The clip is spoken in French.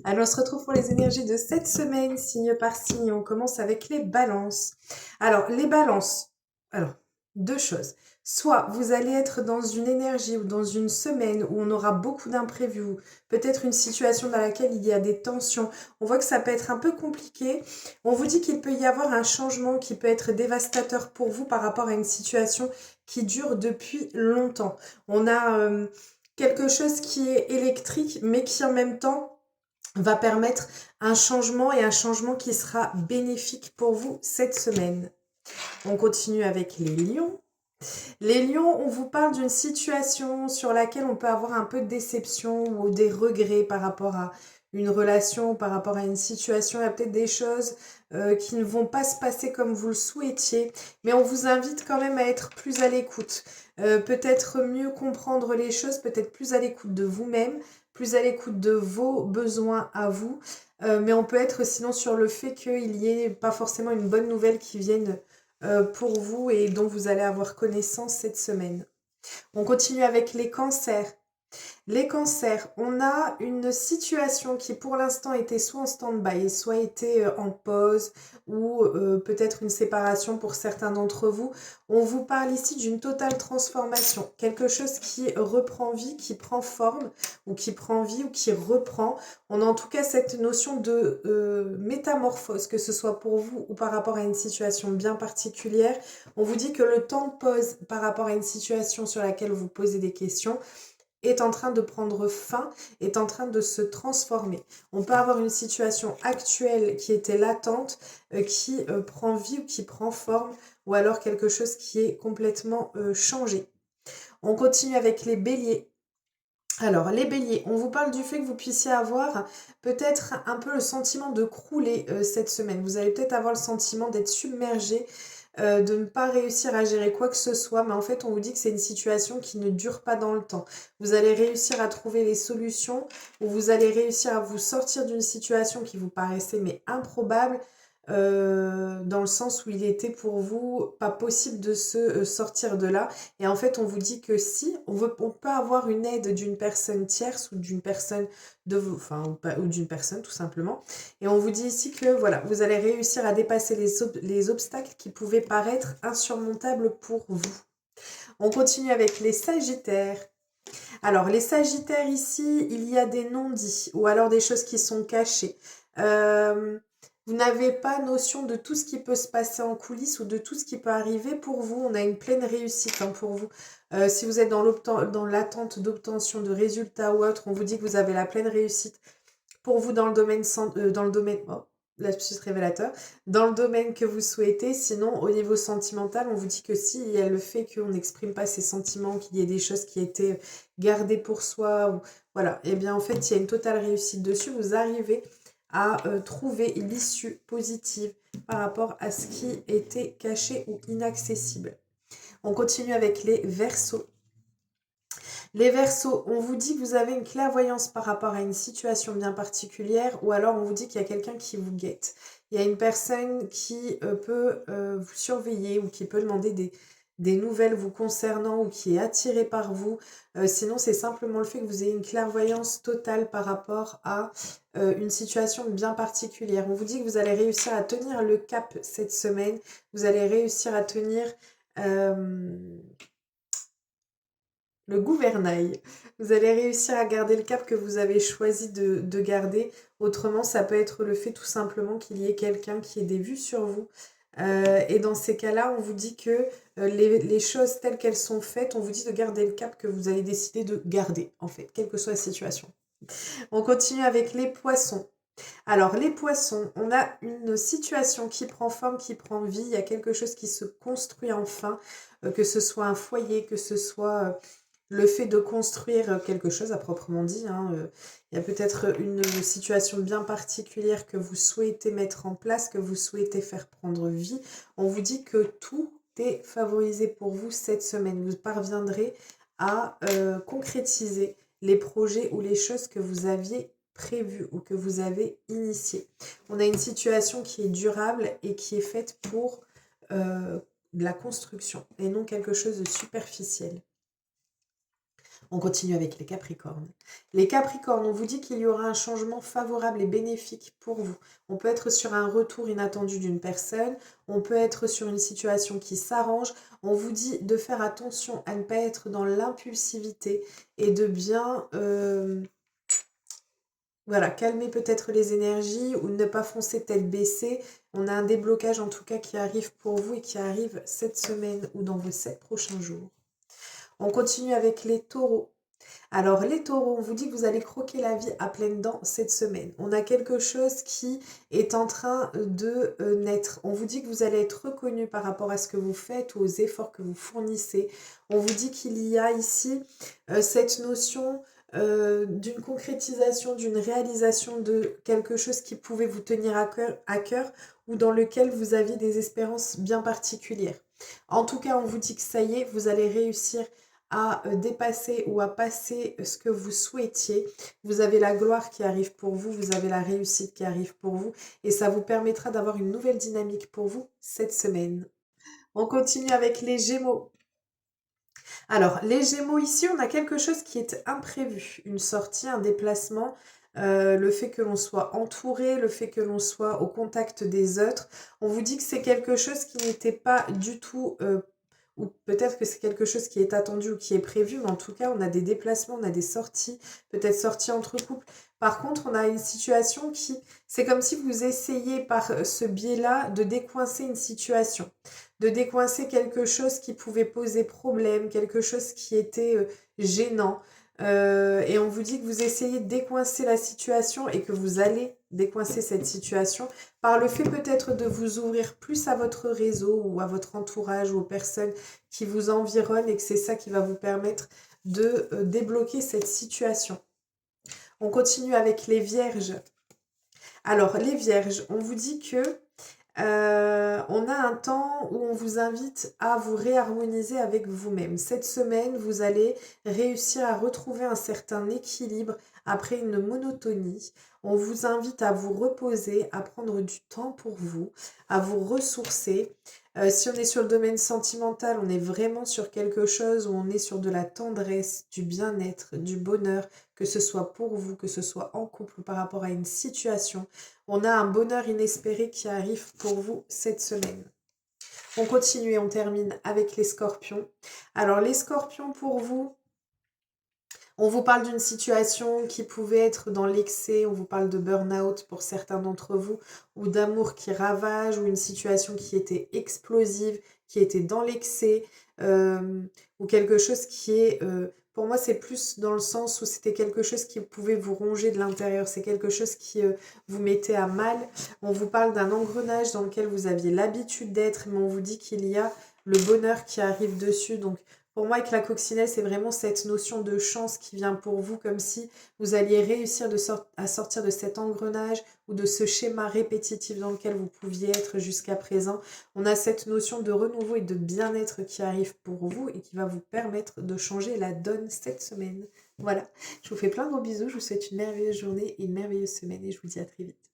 Alors, on se retrouve pour les énergies de cette semaine, signe par signe. On commence avec les balances. Alors, les balances. Alors, deux choses. Soit vous allez être dans une énergie ou dans une semaine où on aura beaucoup d'imprévus, peut-être une situation dans laquelle il y a des tensions. On voit que ça peut être un peu compliqué. On vous dit qu'il peut y avoir un changement qui peut être dévastateur pour vous par rapport à une situation qui dure depuis longtemps. On a quelque chose qui est électrique, mais qui en même temps va permettre un changement et un changement qui sera bénéfique pour vous cette semaine. On continue avec les lions. Les lions, on vous parle d'une situation sur laquelle on peut avoir un peu de déception ou des regrets par rapport à une relation, par rapport à une situation. Il y a peut-être des choses qui ne vont pas se passer comme vous le souhaitiez, mais on vous invite quand même à être plus à l'écoute. Peut-être mieux comprendre les choses, peut-être plus à l'écoute de vous-même, plus à l'écoute de vos besoins à vous. Mais on peut être sinon sur le fait qu'il n'y ait pas forcément une bonne nouvelle qui vienne pour vous et dont vous allez avoir connaissance cette semaine. On continue avec les cancers. Les cancers, on a une situation qui pour l'instant était soit en stand-by, soit était en pause ou peut-être une séparation pour certains d'entre vous. On vous parle ici d'une totale transformation, quelque chose qui reprend vie, qui prend forme ou qui prend vie ou qui reprend. On a en tout cas cette notion de métamorphose, que ce soit pour vous ou par rapport à une situation bien particulière. On vous dit que le temps de pause par rapport à une situation sur laquelle vous posez des questions est en train de prendre fin, est en train de se transformer. On peut avoir une situation actuelle qui était latente, qui prend vie ou qui prend forme, ou alors quelque chose qui est complètement changé. On continue avec les béliers. Alors, les béliers, on vous parle du fait que vous puissiez avoir peut-être un peu le sentiment de crouler cette semaine. Vous allez peut-être avoir le sentiment d'être submergé, de ne pas réussir à gérer quoi que ce soit, mais en fait, on vous dit que c'est une situation qui ne dure pas dans le temps. Vous allez réussir à trouver les solutions, ou vous allez réussir à vous sortir d'une situation qui vous paraissait mais improbable, dans le sens où il était pour vous pas possible de se sortir de là. Et en fait, on vous dit que si, on peut avoir une aide d'une personne tierce ou d'une personne de vous, enfin, ou d'une personne tout simplement. Et on vous dit ici que voilà, vous allez réussir à dépasser les obstacles qui pouvaient paraître insurmontables pour vous. On continue avec les sagittaires. Alors, les sagittaires ici, il y a des non-dits ou alors des choses qui sont cachées. Euh, Vous n'avez pas notion de tout ce qui peut se passer en coulisses ou de tout ce qui peut arriver pour vous. On a une pleine réussite pour vous. Si vous êtes dans l'attente d'obtention de résultats ou autre, on vous dit que vous avez la pleine réussite pour vous dans le domaine, oh, lapsus révélateur, dans le domaine que vous souhaitez. Sinon, au niveau sentimental, on vous dit que si il y a le fait qu'on n'exprime pas ses sentiments, qu'il y ait des choses qui étaient gardées pour soi, ou voilà, et bien en fait, il y a une totale réussite dessus. Vous arrivez à trouver l'issue positive par rapport à ce qui était caché ou inaccessible. On continue avec les Verseaux. Les Verseaux, on vous dit que vous avez une clairvoyance par rapport à une situation bien particulière ou alors on vous dit qu'il y a quelqu'un qui vous guette. Il y a une personne qui peut vous surveiller ou qui peut demander des nouvelles vous concernant ou qui est attirée par vous. Sinon, c'est simplement le fait que vous ayez une clairvoyance totale par rapport à une situation bien particulière. On vous dit que vous allez réussir à tenir le cap cette semaine. Vous allez réussir à tenir... euh, le gouvernail. Vous allez réussir à garder le cap que vous avez choisi de garder. Autrement, ça peut être le fait tout simplement qu'il y ait quelqu'un qui ait des vues sur vous. Et dans ces cas-là, on vous dit que les choses telles qu'elles sont faites, on vous dit de garder le cap que vous avez décidé de garder, en fait, quelle que soit la situation. On continue avec les poissons. Alors, les poissons, on a une situation qui prend forme, qui prend vie. Il y a quelque chose qui se construit enfin, que ce soit un foyer, que ce soit le fait de construire quelque chose à proprement dit. Il y a peut-être une situation bien particulière que vous souhaitez mettre en place, que vous souhaitez faire prendre vie. On vous dit que tout est favorisé pour vous cette semaine. Vous parviendrez à concrétiser les projets ou les choses que vous aviez prévues ou que vous avez initiées. On a une situation qui est durable et qui est faite pour de la construction et non quelque chose de superficiel. On continue avec les Capricornes. Les Capricornes, on vous dit qu'il y aura un changement favorable et bénéfique pour vous. On peut être sur un retour inattendu d'une personne, on peut être sur une situation qui s'arrange. On vous dit de faire attention à ne pas être dans l'impulsivité et de bien voilà, calmer peut-être les énergies ou ne pas foncer tête baissée. On a un déblocage en tout cas qui arrive pour vous et qui arrive cette semaine ou dans vos 7 prochains jours. On continue avec les taureaux. Alors les taureaux, on vous dit que vous allez croquer la vie à pleines dents cette semaine. On a quelque chose qui est en train de naître. On vous dit que vous allez être reconnu par rapport à ce que vous faites ou aux efforts que vous fournissez. On vous dit qu'il y a ici cette notion d'une concrétisation, d'une réalisation de quelque chose qui pouvait vous tenir à cœur ou dans lequel vous aviez des espérances bien particulières. En tout cas, on vous dit que ça y est, vous allez réussir à dépasser ou à passer ce que vous souhaitiez. Vous avez la gloire qui arrive pour vous, vous avez la réussite qui arrive pour vous et ça vous permettra d'avoir une nouvelle dynamique pour vous cette semaine. On continue avec les Gémeaux. Alors, les Gémeaux ici, on a quelque chose qui est imprévu, une sortie, un déplacement, le fait que l'on soit entouré, le fait que l'on soit au contact des autres. On vous dit que c'est quelque chose qui n'était pas du tout ou peut-être que c'est quelque chose qui est attendu ou qui est prévu, mais en tout cas, on a des déplacements, on a des sorties, peut-être sorties entre couples. Par contre, on a une situation qui, c'est comme si vous essayiez par ce biais-là de décoincer une situation, de décoincer quelque chose qui pouvait poser problème, quelque chose qui était gênant. Et on vous dit que vous essayez de décoincer la situation et que vous allez décoincer cette situation par le fait peut-être de vous ouvrir plus à votre réseau ou à votre entourage ou aux personnes qui vous environnent et que c'est ça qui va vous permettre de débloquer cette situation. On continue avec les Vierges. Alors, les Vierges, on vous dit que on a un temps où on vous invite à vous réharmoniser avec vous-même. Cette semaine, vous allez réussir à retrouver un certain équilibre après une monotonie. On vous invite à vous reposer, à prendre du temps pour vous, à vous ressourcer. Si on est sur le domaine sentimental, on est vraiment sur quelque chose où on est sur de la tendresse, du bien-être, du bonheur, que ce soit pour vous, que ce soit en couple par rapport à une situation. On a un bonheur inespéré qui arrive pour vous cette semaine. On continue et on termine avec les scorpions. Alors les scorpions pour vous, on vous parle d'une situation qui pouvait être dans l'excès, on vous parle de burn-out pour certains d'entre vous, ou d'amour qui ravage, ou une situation qui était explosive, qui était dans l'excès, ou quelque chose qui est... pour moi, c'est plus dans le sens où c'était quelque chose qui pouvait vous ronger de l'intérieur. C'est quelque chose qui vous mettait à mal. On vous parle d'un engrenage dans lequel vous aviez l'habitude d'être, mais on vous dit qu'il y a le bonheur qui arrive dessus. Donc, pour moi, avec la coccinelle, c'est vraiment cette notion de chance qui vient pour vous, comme si vous alliez réussir à sortir de cet engrenage ou de ce schéma répétitif dans lequel vous pouviez être jusqu'à présent. On a cette notion de renouveau et de bien-être qui arrive pour vous et qui va vous permettre de changer la donne cette semaine. Voilà, je vous fais plein de gros bisous, je vous souhaite une merveilleuse journée et une merveilleuse semaine et je vous dis à très vite.